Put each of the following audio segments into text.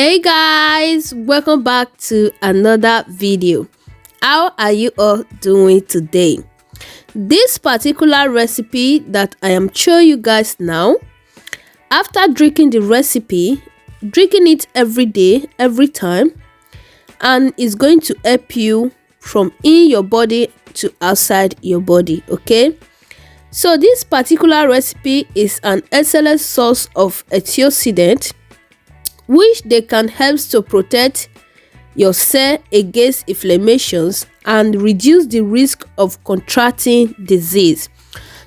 Hey guys, welcome back to another video. How are you all doing today? This particular recipe that I am showing you guys now, after drinking the recipe, drinking it every day, every time, and it's going to help you from in your body to outside your body. Okay, so this particular recipe is an excellent source of antioxidant which they can help to protect your cell against inflammations and reduce the risk of contracting disease.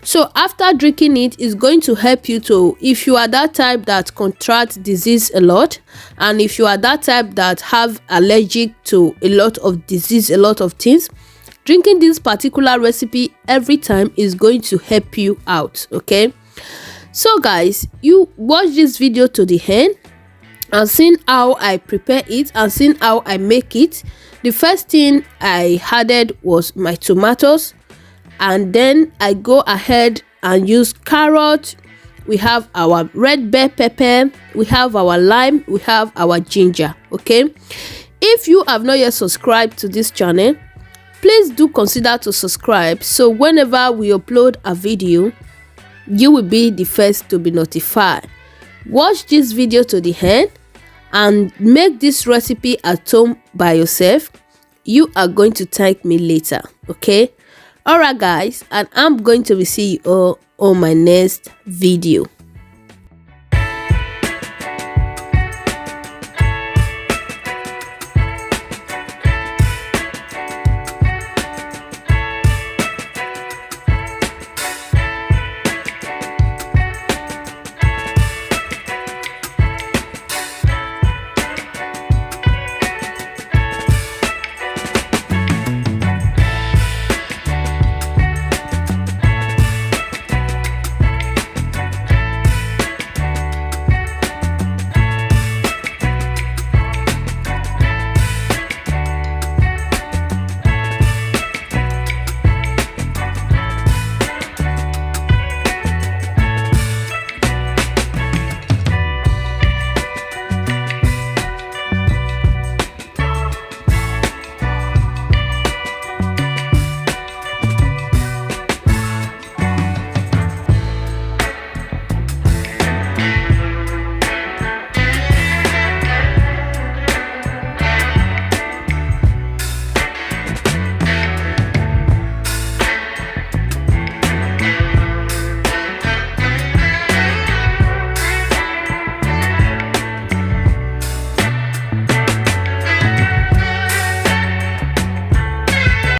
So after drinking it, it's going to help you to, if you are that type that contract disease a lot, and if you are that type that have allergic to a lot of disease, a lot of things, drinking this particular recipe every time is going to help you out. Okay, so guys, you watch this video to the end and seeing how I prepare it and seeing how I make it. The first thing I added was my tomatoes, and then I go ahead and use carrot. We have our red bell pepper, we have our lime, we have our ginger. Okay, if you have not yet subscribed to this channel, please do consider to subscribe, so whenever we upload a video, you will be the first to be notified. Watch this video to the end and make this recipe at home by yourself. You are going to thank me later. Okay, all right guys, and I'm going to see you all on my next video.